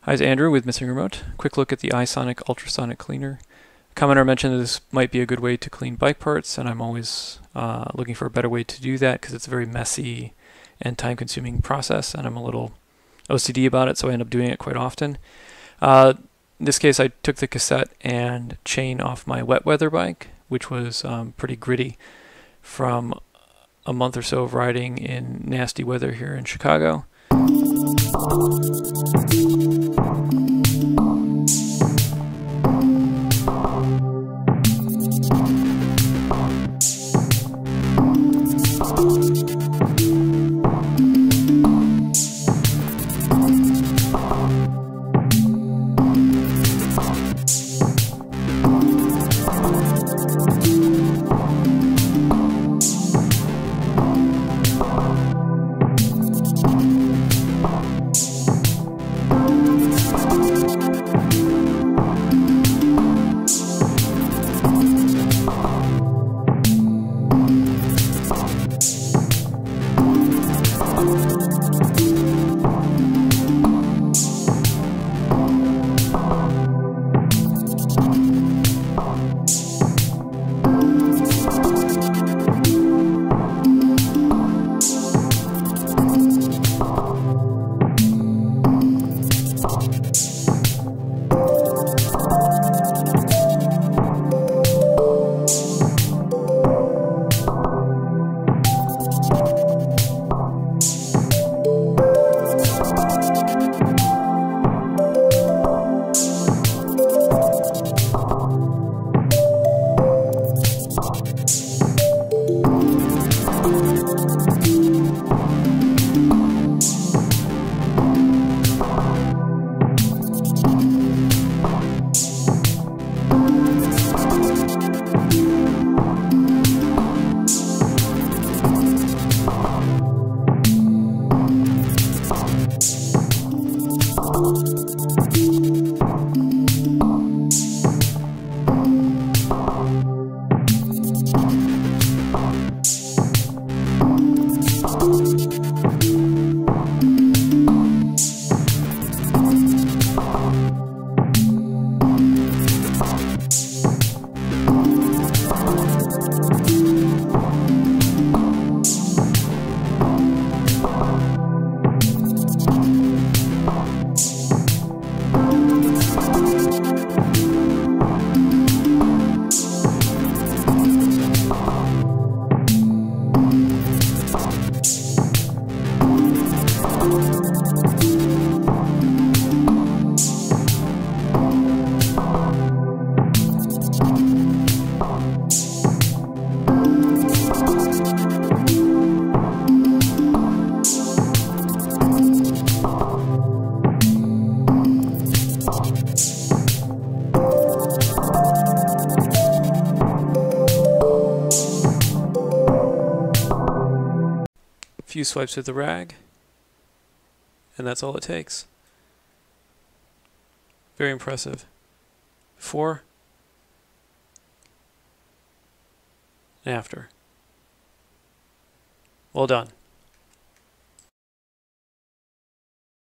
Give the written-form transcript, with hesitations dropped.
Hi, it's Andrew with Missing Remote. Quick look at the iSonic Ultrasonic Cleaner. A commenter mentioned that this might be a good way to clean bike parts, and I'm always looking for a better way to do that because it's a very messy and time-consuming process, and I'm a little OCD about it, so I end up doing it quite often. In this case, I took the cassette and chain off my wet weather bike, which was pretty gritty from a month or so of riding in nasty weather here in Chicago. Few swipes with the rag, and that's all it takes. Very impressive. Before and after. Well done.